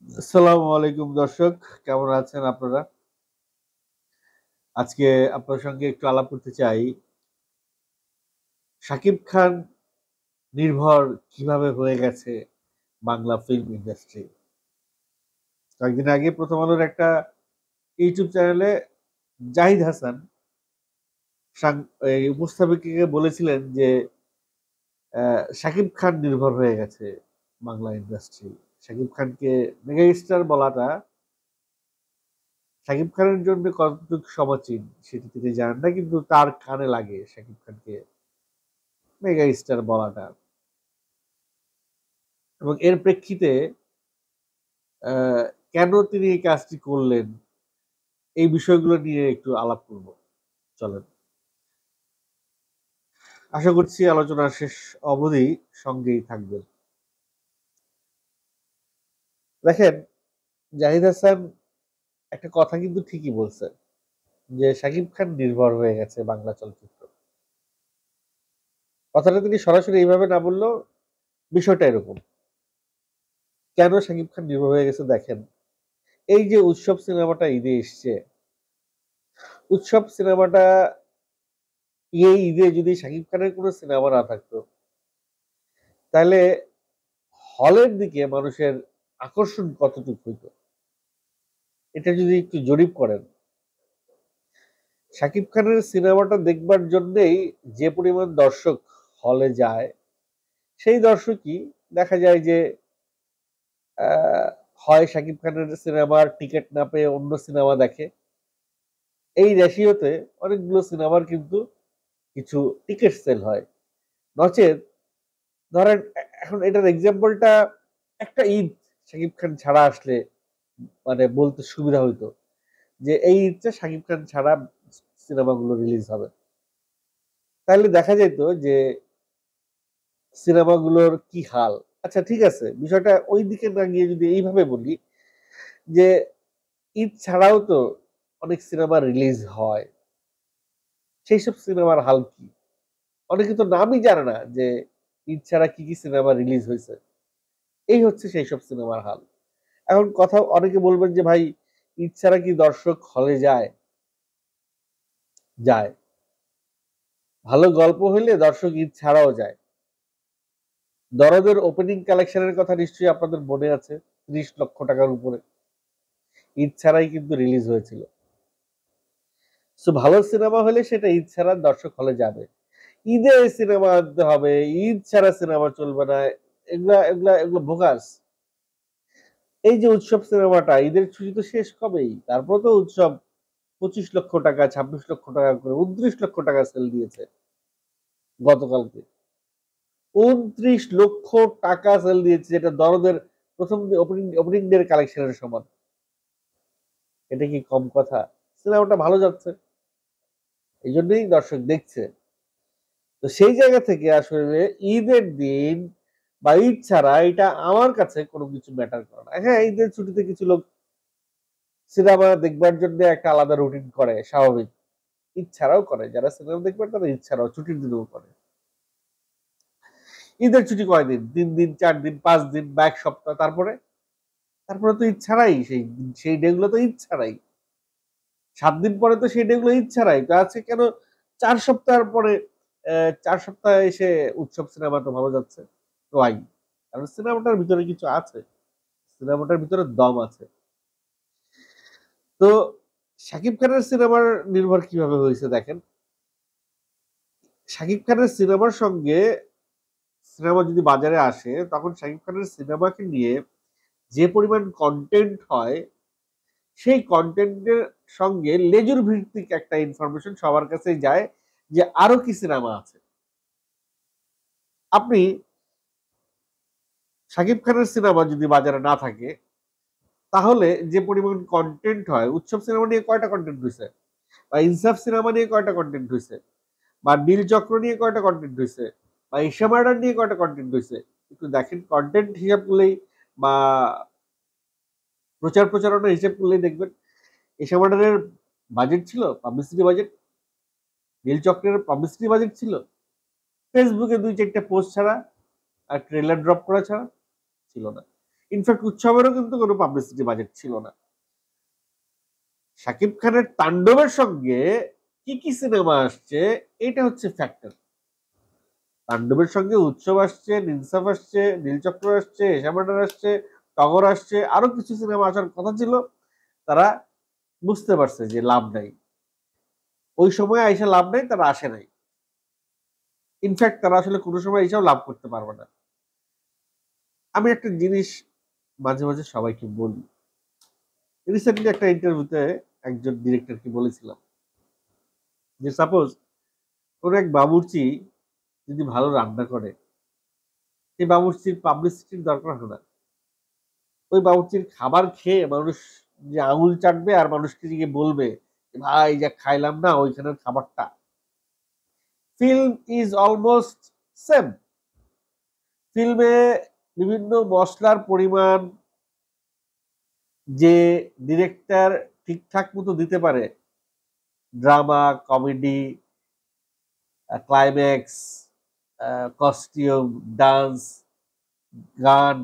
আসসালামু আলাইকুম দর্শক, কেমন আছেন আপনারা? আজকে আপনার সঙ্গে একটু আলাপ করতে চাই। শাকিব খান নির্ভর কিভাবে হয়ে গেছে বাংলা ফিল্ম ইন্ডাস্ট্রি। কয়েকদিন আগে প্রথম আলোর একটা ইউটিউব চ্যানেলে জাহিদ হাসান এই উপস্থাপিকাকে বলেছিলেন যে শাকিব খান নির্ভর হয়ে গেছে বাংলা ইন্ডাস্ট্রি। শাকিব খানকে মেগা স্টার বলাটা শাকিব খানের জন্য কতটুকু সমীচীন সেটি তিনি জানেন না, কিন্তু তার কানে লাগে শাকিব খানকে মেগা স্টার বলাটা। এবং এর প্রেক্ষিতে আহ, কেন তিনি এই কাজটি করলেন এই বিষয়গুলো নিয়ে একটু আলাপ করব। চলেন, আশা করছি আলোচনা শেষ অবধি সঙ্গেই থাকবেন। দেখেন, জাহিদ হাসান একটা কথা কিন্তু ঠিকই বলছে যে শাকিব খান নির্ভর হয়ে গেছে বাংলা চলচ্চিত্র। কথাটা তিনি সরাসরি এইভাবে না বললেও বিষয়টা এরকম। কেন শাকিব খান নির্ভর হয়ে গেছে দেখেন, এই যে উৎসব সিনেমাটা ঈদে এসছে, উৎসব সিনেমাটা এই ঈদে যদি শাকিব খানের কোনো সিনেমা না থাকতো, তাহলে হলের দিকে মানুষের আকর্ষণ কতটুকু হইতো এটা যদি একটু জরিপ করেন। শাকিব খানের সিনেমাটা দেখবার জন্যেই যে পরিমাণ দর্শক হলে যায়, সেই দর্শকই দেখা যায় যে আহ, হয় শাকিব খানের সিনেমার টিকিট না পেয়ে অন্য সিনেমা দেখে। এই রেশিওতে অনেকগুলো সিনেমার কিন্তু কিছু টিকিট সেল হয়। নচেত ধরেন এখন এটার এক্সাম্পলটা একটা ঈদ শাকিব খান ছাড়া আসলে মানে বলতে সুবিধা হইতো যে এই ঈদটা শাকিব খান ছাড়া সিনেমাগুলো রিলিজ হবে। তাহলে দেখা যেত যে সিনেমাগুলোর কি হাল। আচ্ছা ঠিক আছে, বিষয়টা ওই দিকে না গিয়ে যদি এইভাবে বলি যে ঈদ ছাড়াও তো অনেক সিনেমা রিলিজ হয়, সেই সব সিনেমার হাল কি? অনেকে তো নামই জানে না যে ঈদ ছাড়া কি কি সিনেমা রিলিজ হয়েছে। এই হচ্ছে সেই সব সিনেমার হাল। এখন কথা, অনেকে বলবেন যে ভাই ঈদ ছাড়া কি দর্শক হলে যায়? যায়। ভালো গল্প হইলে দর্শক ঈদ ছাড়াও যায়। দরদের ওপেনিং কালেকশনের কথা নিশ্চয়ই আপনাদের মনে আছে, 30 লক্ষ টাকার উপরে ঈদ ছাড়াই কিন্তু রিলিজ হয়েছিল। সো ভালো সিনেমা হলে সেটা ঈদ ছাড়া দর্শক হলে যাবে। ঈদে সিনেমা আনতে হবে, ঈদ ছাড়া সিনেমা চলবে না, এগুলা এগুলা এগুলো ভোগাস। এই যে উৎসব সিনেমাটা ঈদের ছুটি তো শেষ কবেই, তারপর তো উৎসব 25 লক্ষ টাকা, 26 লক্ষ টাকা করে 29 লক্ষ টাকা সেল দিয়েছে গতকালকে। 29 লক্ষ টাকা সেল দিয়েছে, যেটা দরদের প্রথম ওপেনিং ওপেনিং ডে কালেকশনের সমান। এটা কি কম কথা? সিনেমাটা ভালো যাচ্ছে, এই জন্যই দর্শক দেখছে। তো সেই জায়গা থেকে আসলে ঈদের দিন বা ঈদ ছাড়া এটা আমার কাছে কোনো কিছু ম্যাটার করে না। হ্যাঁ, ঈদের ছুটিতে কিছু লোক সিনেমা দেখবার জন্য একটা আলাদা রুটিন করে, স্বাভাবিক। ঈদ ছাড়াও করে, যারা সিনেমা দেখবে তারা ঈদ ছাড়াও ছুটির দিনেও করে। ঈদের ছুটি কয়দিন? 3 দিন, 4 দিন, 5 দিন বা এক সপ্তাহ। তারপরে তারপরে তো ঈদ ছাড়াই, সেই সেই ডে গুলো তো ঈদ ছাড়াই। 7 দিন পরে তো সেই ডে গুলো ঈদ ছাড়াই। তো আজকে কেন 4 সপ্তাহ পরে 4 সপ্তাহ এসে উৎসব সিনেমা তো ভালো যাচ্ছে? ওয়াই? কারণ সিনেমাটার ভিতরে কিছু আছে, সিনেমাটার ভিতরে দম আছে। তো শাকিব খানের সিনেমার নির্ভর কিভাবে হয়েছে দেখেন। শাকিব খানের সিনেমার সঙ্গে সিনেমা যদি বাজারে আসে, তখন শাকিব খানের সিনেমাকে নিয়ে যে পরিমাণ কন্টেন্ট হয়, সেই কন্টেন্টের সঙ্গে লেজুর ভিত্তিক একটা ইনফরমেশন সবার কাছে যায় যে আরো কি সিনেমা আছে। আপনি শাকিব খানের সিনেমা যদি বাজারে না থাকে, তাহলে যে পরিমাণ কন্টেন্ট হয়, উৎসব সিনেমা নিয়ে কয়টা কন্টেন্ট হয়েছে, বা ইনসাফ সিনেমা নিয়ে কয়টা কন্টেন্ট হয়েছে, বা নীল চক্র নিয়ে কয়টা কন্টেন্ট হয়েছে, বা ঈশা মার্ডার নিয়ে কয়টা কন্টেন্ট হয়েছে, একটু দেখেন কন্টেন্ট হিসাব করলেই বা প্রচার প্রচারণার হিসাব করলেই দেখবেন ঈশা মার্ডারের বাজেট ছিল পাবলিসিটি বাজেট, নীল চক্রের পাবলিসিটি বাজেট ছিল ফেসবুকে 2-4টা পোস্ট ছাড়া আর ট্রেলার ড্রপ করা ছাড়া ছিল না। ইনফ্যাক্ট উৎসবেরও কিন্তু কোনো পাবলিসিটি বাজেট ছিল না। শাকিব খানের তাণ্ডবের সঙ্গে কি কি সিনেমা আসছে এটা হচ্ছে ফ্যাক্টর। তাণ্ডবের সঙ্গে উৎসব আসছে, ইনসাফ আসছে, নীলচক্র আসছে, এশামাটার আসছে, টগর আসছে, আরো কিছু সিনেমা আসার কথা ছিল। তারা বুঝতে পারছে যে লাভ নাই, ওই সময় আইসা লাভ নাই, তারা আসে নাই। ইনফ্যাক্ট তারা আসলে কোনো সময় এসেও লাভ করতে পারবে না। আমি একটা জিনিস মাঝে মাঝে সবাইকে বলি, রিসেন্টলি একটা ইন্টারভিউতে একজন ডিরেক্টরকে বলেছিলাম যে সাপোজ কোন এক বাবুর্চি যদি ভালো রান্না করে, সেই বাবুর্চির পাবলিসিটির দরকার হয় না। ওই বাবুর্চির খাবার খেয়ে মানুষ যে আঙুল চাটবে আর মানুষকে গিয়ে বলবে ভাই যা খাইলাম না ওইখানের খাবারটা। Film is almost same. ফিল্মে বিভিন্ন মশলার পরিমাণ যে ডিরেক্টর ঠিকঠাক মতো দিতে পারে, drama, comedy, climax, costume, dance, গান,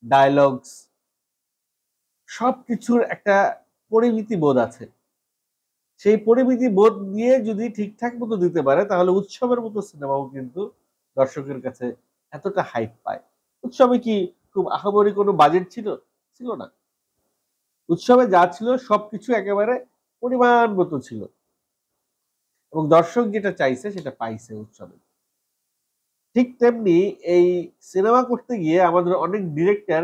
ডায়লগস, সবকিছুর একটা পরিমিতি বোধ আছে। সেই পরিমিতি বোধ নিয়ে যদি ঠিকঠাক মতো দিতে পারে তাহলে উৎসবের মতো সিনেমাও কিন্তু দর্শকের কাছে এতটা হাইপ পায়। উৎসবে কি খুব আহামরি কোনো বাজেট ছিল? ছিল না। উৎসবে যা ছিল সবকিছু একেবারে পরিমাণ মতো ছিল এবং দর্শক যেটা চাইছে সেটা পাইছে উৎসবে। ঠিক তেমনি এই সিনেমা করতে গিয়ে আমাদের অনেক ডিরেক্টর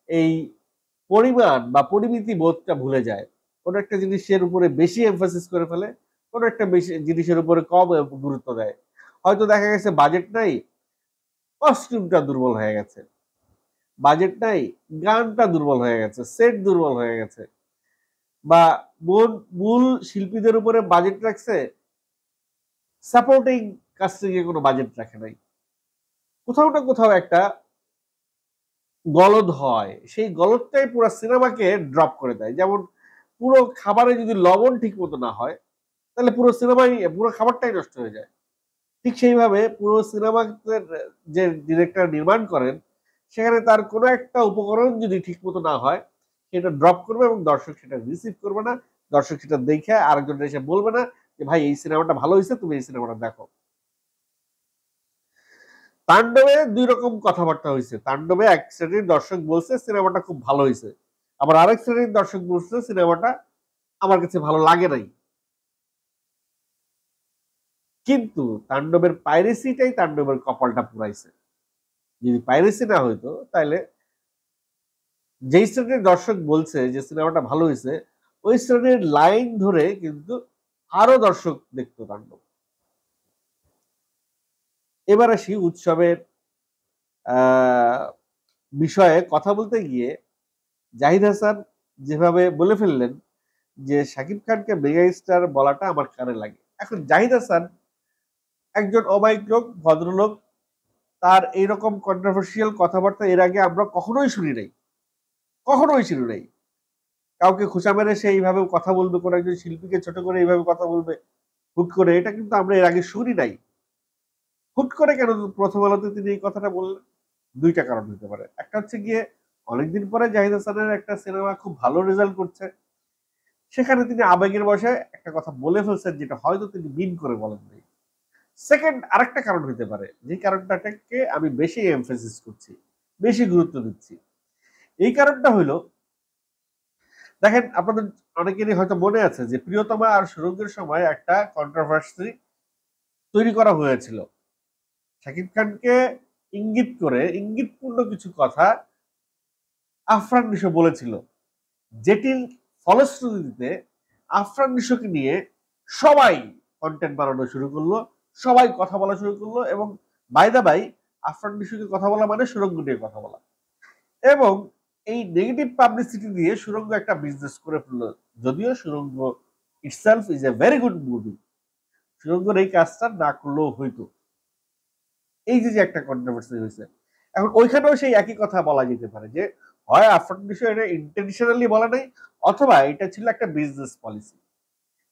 এই পরিমাণ বা পরিমিতি বোধটা ভুলে যায়। কোনো একটা জিনিসের উপরে বেশি এমফাসিস করে ফেলে, কোনো একটা বেশি জিনিসের উপরে কম গুরুত্ব দেয়। হয়তো দেখা গেছে বাজেট নাই, কস্টিউমটা দুর্বল হয়ে গেছে, বাজেট নাই, গানটা দুর্বল হয়ে গেছে, সেট দুর্বল হয়ে গেছে, বা মূল শিল্পীদের উপরে বাজেট রাখছে, সাপোর্টিং কাস্টিং এ কোনো বাজেট রাখে নাই। কোথাও না কোথাও একটা গলদ হয়, সেই গলদটাই পুরো সিনেমাকে ড্রপ করে দেয়। যেমন পুরো খাবারে যদি লবণ ঠিক মতো না হয় তাহলে পুরো সিনেমাই, পুরো খাবারটাই নষ্ট হয়ে যায়। ঠিক সেইভাবে পুরো সিনেমাতে যে ডিরেক্টর নির্মাণ করেন সেখানে তার কোনো একটা উপকরণ যদি ঠিক মতো না হয় সেটা ড্রপ করবে এবং দর্শক সেটা রিসিভ করবে না। দর্শক সেটা দেখে আরেকজন এসে বলবে না যে ভাই এই সিনেমাটা ভালো হয়েছে, তুমি এই সিনেমাটা দেখো। তাণ্ডবে দুই রকম কথাবার্তা হয়েছে। তাণ্ডবে এক শ্রেণীর দর্শক বলছে সিনেমাটা খুব ভালো হয়েছে, আবার আরেক শ্রেণীর দর্শক বলছে সিনেমাটা আমার কাছে ভালো লাগে নাই। কিন্তু তাণ্ডবের পাইরেসিটাই তাণ্ডবের কপালটা পুরাইছে। যদি পাইরেসি না হইতো তাহলে যেই শ্রেণীর দর্শক বলছে যে সিনেমাটা ভালো হয়েছে ওই শ্রেণীর লাইন ধরে কিন্তু আরো দর্শক দেখতো তাণ্ডব। এবার আসি উৎসবের বিষয়ে কথা বলতে গিয়ে জাহিদ হাসান যেভাবে বলে ফেললেন যে শাকিব খানকে মেগা স্টার বলাটা আমার কানে লাগে। এখন জাহিদ হাসান একজন অমায়িক লোক, ভদ্রলোক, তার এইরকম কন্ট্রোভার্সিয়াল কথাবার্তা এর আগে আমরা কখনোই শুনি নাই, কখনোই শুনি নাই। কাউকে খোঁচা মেরে সে এইভাবে কথা বলবে, কোন একজন শিল্পীকে ছোট করে এইভাবে কথা বলবে হুট করে, এটা কিন্তু আমরা এর আগে শুনি নাই। হুট করে কেন প্রথম আলোতে তিনি এই কথাটা বললেন? দুইটা কারণ হতে পারে। একটা হচ্ছে গিয়ে অনেকদিন পরে জাহিদ হাসানের একটা সিনেমা খুব ভালো রেজাল্ট করছে, সেখানে তিনি আবেগের বশে একটা কথা বলে ফেলছেন যেটা হয়তো তিনি মিন করে বলেন নাই। সেকেন্ড আরেকটা কারণ হতে পারে, যে কারণটাকে আমি বেশি এমফেসিস করছি, বেশি গুরুত্ব দিচ্ছি। এই কারণটা হইলো, দেখেন আপনাদের অনেকেরই হয়তো মনে আছে যে প্রিয়তমা আর সুরঙ্গের সময় একটা কন্ট্রোভার্সি তৈরি করা হয়েছিল। শাকিব খানকে ইঙ্গিত করে ইঙ্গিতপূর্ণ কিছু কথা আফরান নিশো বলেছিল, যেটির ফলশ্রুতিতে আফরান নিশোকে নিয়ে সবাই কন্টেন্ট বানানো শুরু করলো, সবাই কথা বলা শুরু করলো এবং বাই দা বাই আফরান নিশোকে কথা বলা মানে সুরঙ্গ নিয়ে কথা বলা, এবং এই নেগেটিভ পাবলিসিটি দিয়ে সুরঙ্গ একটা বিজনেস করে ফেললো। যদিও Surongo itself is a very good movie, সুরঙ্গর এই কাজটা না করলেও হইতো। এই যে একটা কন্ট্রোভার্সি হয়েছে, এখন ওইখানেও সেই একই কথা বলা যেতে পারে যে হয় আফরান নিশো এটা ইন্টেনশনালি বলা নাই, অথবা এটা ছিল একটা বিজনেস পলিসি।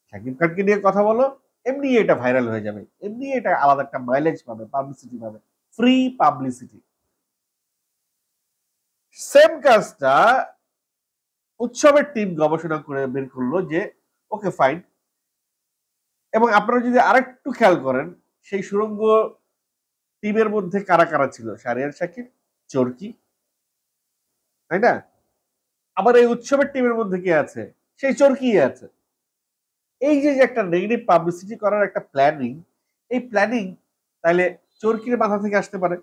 শাকিব খানকে নিয়ে কথা বলো, এমনি এটা ভাইরাল হয়ে যাবে, এমনি এটা আলাদা একটা মাইলেজ পাবে, পাবলিসিটি পাবে, ফ্রি পাবলিসিটি। সেম কাজটা উৎসবের টিম গবেষণা করে বের করলো যে ওকে ফাইন। এবং আপনারা যদি আরেকটু খেয়াল করেন সেই সুড়ঙ্গ টিমের মধ্যে কারা কারা ছিল, শাহরিয়ার শাকিব, চরকি, তাই না? আবার এই উৎসবের টিমের মধ্যে কে আছে? সেই চরকি আছে। এই যে একটা নেগেটিভ পাবলিসিটি করার একটা প্ল্যানিং, এই প্ল্যানিং তাহলে চরকির মাথা থেকে আসতে পারে,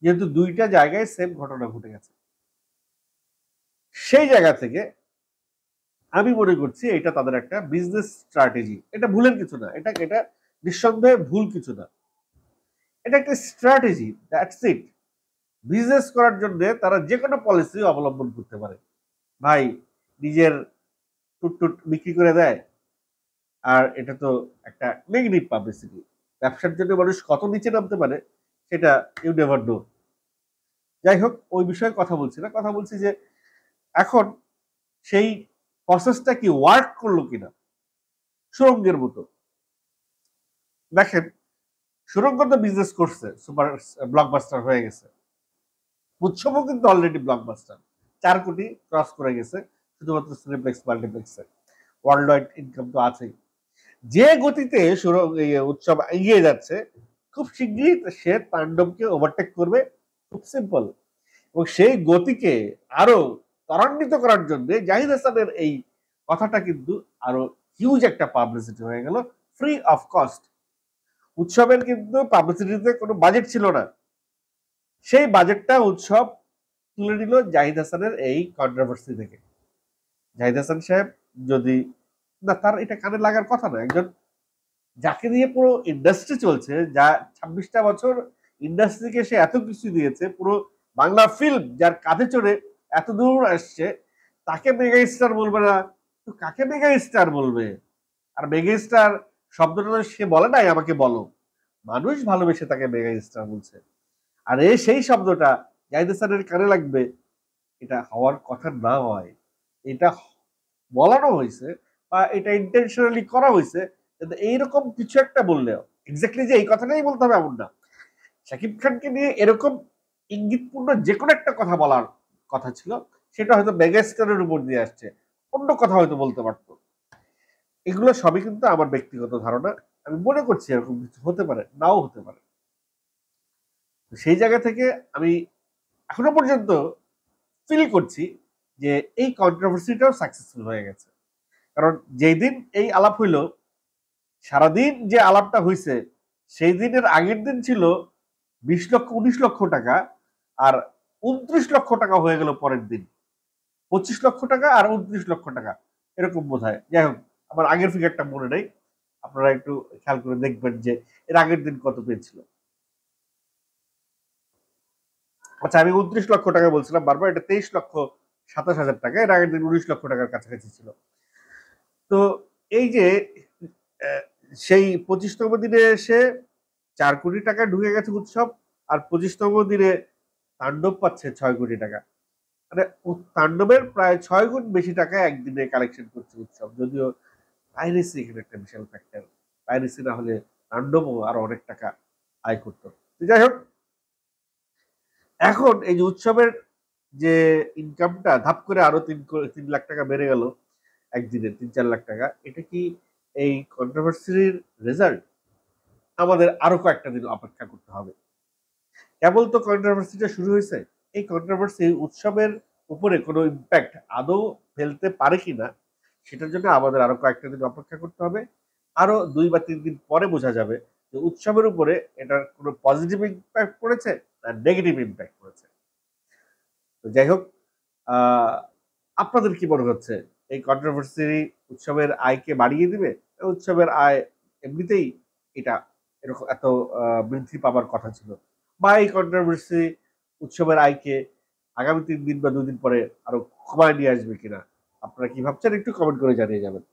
যেহেতু দুইটা জায়গায় সেম ঘটনা ঘটে গেছে। সেই জায়গা থেকে আমি মনে করছি এটা তাদের একটা বিজনেস স্ট্র্যাটেজি। এটা ভুলের কিছু না, এটা এটা নিঃসন্দেহে ভুল কিছু না, এটা একটা স্ট্র্যাটেজি, দ্যাটস ইট। বিজনেস করার জন্য তারা যে কোনো পলিসি অবলম্বন করতে পারে। ভাই নিজের টুটটুট বিক্রি করে দেয়, আর এটা তো একটা নেগেটিভ পাবলিসিটি। ব্যবসার জন্য মানুষ কত নিচে নামতে পারে সেটা ইউ নেভার নো। যাই হোক, ওই বিষয়ে কথা বলছি না, কথা বলছি যে এখন সেই প্রসেসটা কি ওয়ার্ক করলো কিনা সুরঙ্গের মতো। দেখেন, সুরঙ্গ তো বিজনেস করছে, সুপার ব্লকবাস্টার হয়ে গেছে। উৎসবও কিন্তু অলরেডি ব্লকবাস্টার, 4 কোটি ক্রস করে গেছে শুধুমাত্র সিনেপ্লেক্স মাল্টিপ্লেক্সে। ওয়ার্ল্ড ওয়াইড ইনকাম তো আছেই। যে গতিতে উৎসব এগিয়ে যাচ্ছে, খুব শিগগিরই সে তাণ্ডবকে ওভারটেক করবে, খুব সিম্পল। এবং সেই গতিকে আরো ত্বরান্বিত করার জন্য জাহিদ হাসানের এই কথাটা কিন্তু আরো হিউজ একটা পাবলিসিটি হয়ে গেল, ফ্রি অফ কস্ট। উৎসবের কিন্তু পাবলিসিটিতে কোনো বাজেট ছিল না, সেই বাজেটটা উৎসব তুলে নিল জাহিদ হাসানের এই কন্ট্রোভার্সি থেকে। জাহিদ হাসান সাহেব যদি না, তার এটা কানে লাগার কথা না। একজন যাকে দিয়ে পুরো ইন্ডাস্ট্রি চলছে, যা 26টা বছর ইন্ডাস্ট্রিকে সে এত কিছু দিয়েছে, পুরো বাংলা ফিল্ম যার কাঁধে চড়ে এত দূর আসছে, তাকে মেগা স্টার বলবে না তো কাকে মেগা স্টার বলবে? আর মেগা স্টার শব্দটা সে বলে নাই, আমাকে বলো। মানুষ ভালোবেসে তাকে মেগা স্টার বলছে। আর সেই শব্দটা জাহিদ হাসানের কানে লাগবে, এটা হওয়ার কথা না হয়। এটা বলানো হয়েছে বা এটা ইন্টেনশনালি করা হয়েছে, এইরকম কিছু একটা বললেও এক্স্যাক্টলি যে এই কথাটাই বলতে হবে এমন না। শাকিব খানকে নিয়ে এরকম ইঙ্গিতপূর্ণ যে কোনো একটা কথা বলার কথা ছিল, সেটা হয়তো মেগাস্টারের উপর দিয়ে আসছে, অন্য কথা হয়তো বলতে পারতো। এগুলো সবই কিন্তু আমার ব্যক্তিগত ধারণা, আমি মনে করছি এরকম কিছু হতে পারে, নাও হতে পারে। সেই জায়গা থেকে আমি এখনো পর্যন্ত ফিল করছি যে এই কন্ট্রোভার্সিটাও সাকসেসফুল হয়ে গেছে। কারণ যেই দিন এই আলাপ হইল, সারাদিন যে আলাপটা হয়েছে, সেই দিনের আগের দিন ছিল 20 লক্ষ 19 লক্ষ টাকা, আর 29 লক্ষ টাকা হয়ে গেল পরের দিন। 25 লক্ষ টাকা আর 29 লক্ষ টাকা এরকম বোধ হয়। যাই হোক, আমার আগের ফিগারটা মনে নেই, আপনারা একটু খেয়াল করে দেখবেন যে এর আগের দিন কত পেয়েছিল। আচ্ছা, আমি 29 লক্ষ টাকা বলছিলাম বারবার, এটা 23,27,000 টাকা, এর আগের দিন 19 লক্ষ টাকার কাছাকাছি ছিল। তো এই যে সেই 25তম দিনে এসে 4 কোটি টাকা ঢুকে গেছে উৎসব, আর 25তম দিনে তাণ্ডব পাচ্ছে 6 কোটি টাকা। মানে তাণ্ডবের প্রায় 6 গুণ বেশি টাকা একদিনে কালেকশন করছে উৎসব। যদিও পাইরেসি এখানে একটা বিশাল ফ্যাক্টর, পাইরেসি না হলে তাণ্ডবও আরো অনেক টাকা আয় করতো। যাই হোক, এখন এই যে উৎসবের যে ইনকামটা ধাপ করে আরো 3 লাখ টাকা বেড়ে গেল একদিনে, 3-4 লাখ টাকা, এটা কি এই কন্ট্রোভার্সির রেজাল্ট? আমাদের আরো কয়েকটা দিন অপেক্ষা করতে হবে। কেবল তো কন্ট্রোভার্সিটা শুরু হয়েছে, এই কন্ট্রোভার্সি উৎসবের উপরে কোনো ইম্প্যাক্ট আদৌ ফেলতে পারে কিনা সেটার জন্য আমাদের আরো কয়েকটা দিন অপেক্ষা করতে হবে। আরো 2 বা 3 দিন পরে বোঝা যাবে যে উৎসবের উপরে এটার কোনো পজিটিভ ইম্প্যাক্ট পড়েছে না নেগেটিভ ইম্প্যাক্ট পড়েছে। তো যাই হোক, আপনাদের কি মনে হচ্ছে এই কন্ট্রোভার্সি উৎসবের আয়কে বাড়িয়ে দিবে? উৎসবের আয় এমনিতেই এটা এরকম এত বৃদ্ধি পাবার কথা ছিল, বা এই কন্ট্রোভার্সি উৎসবের আয়কে আগামী 3 দিন বা 2 দিন পরে আরো কমায় নিয়ে আসবে কিনা? আপনারা কি ভাবছেন একটু কমেন্ট করে জানিয়ে যাবেন।